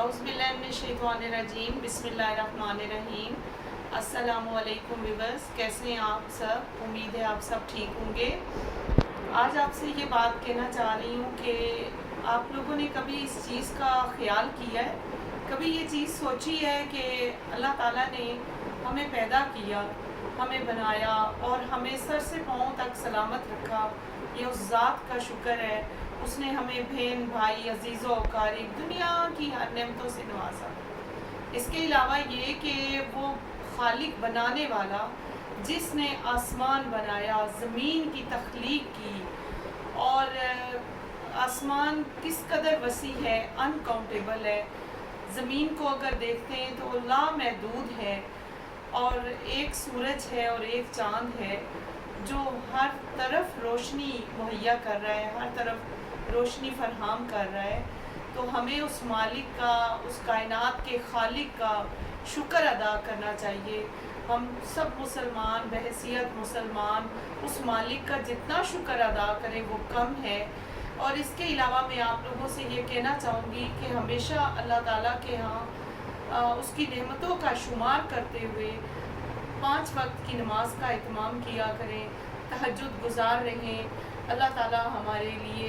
औज़ुबिल्लाहिमिनश्शैतानिर्रजीम बिस्मिल्लाहिर्रहमानिर्रहीम। अस्सलाम वालेकुम व्यूअर्स, कैसे हैं आप सब? उम्मीद है आप सब ठीक होंगे। आज आपसे ये बात कहना चाह रही हूँ कि आप लोगों ने कभी इस चीज़ का ख्याल किया है, कभी ये चीज़ सोची है कि अल्लाह ताला ने हमें पैदा किया, हमें बनाया और हमें सर से पाँव तक सलामत रखा। ये उस ज़ात का शुक्र है, उसने हमें बहन भाई अजीज़ व अकारीब दुनिया की हर नेमतों से नवाजा। इसके अलावा ये कि वो खालिक बनाने वाला जिसने आसमान बनाया, ज़मीन की तख्लीक की, और आसमान किस कदर वसी है, अनकाउंटेबल है। ज़मीन को अगर देखते हैं तो लामहदूद है, और एक सूरज है और एक चाँद है जो हर तरफ रोशनी मुहैया कर रहा है, हर तरफ रोशनी फरहम कर रहा है। तो हमें उस मालिक का, उस कायनात के खालिक का शुक्र अदा करना चाहिए। हम सब मुसलमान बहैसियत मुसलमान उस मालिक का जितना शुक्र अदा करें वो कम है। और इसके अलावा मैं आप लोगों से ये कहना चाहूँगी कि हमेशा अल्लाह ताला के यहाँ उसकी नेमतों का शुमार करते हुए 5 वक्त की नमाज का इत्माम किया करें, तहज्जुद गुजार रहें अल्लाह ताला हमारे लिए,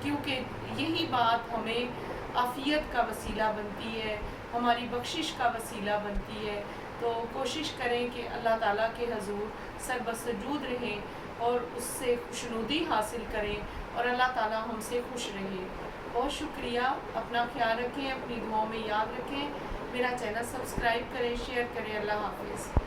क्योंकि यही बात हमें आफ़ियत का वसीला बनती है, हमारी बख्शिश का वसीला बनती है। तो कोशिश करें कि अल्लाह ताला के हजूर सरबसजूद रहें और उससे खुशनुदी हासिल करें और अल्लाह ताला हमसे खुश रहे। बहुत शुक्रिया, अपना ख्याल रखें, अपनी दुआओं में याद रखें, मेरा चैनल सब्सक्राइब करें, शेयर करें। अल्लाह हाफ़िज़।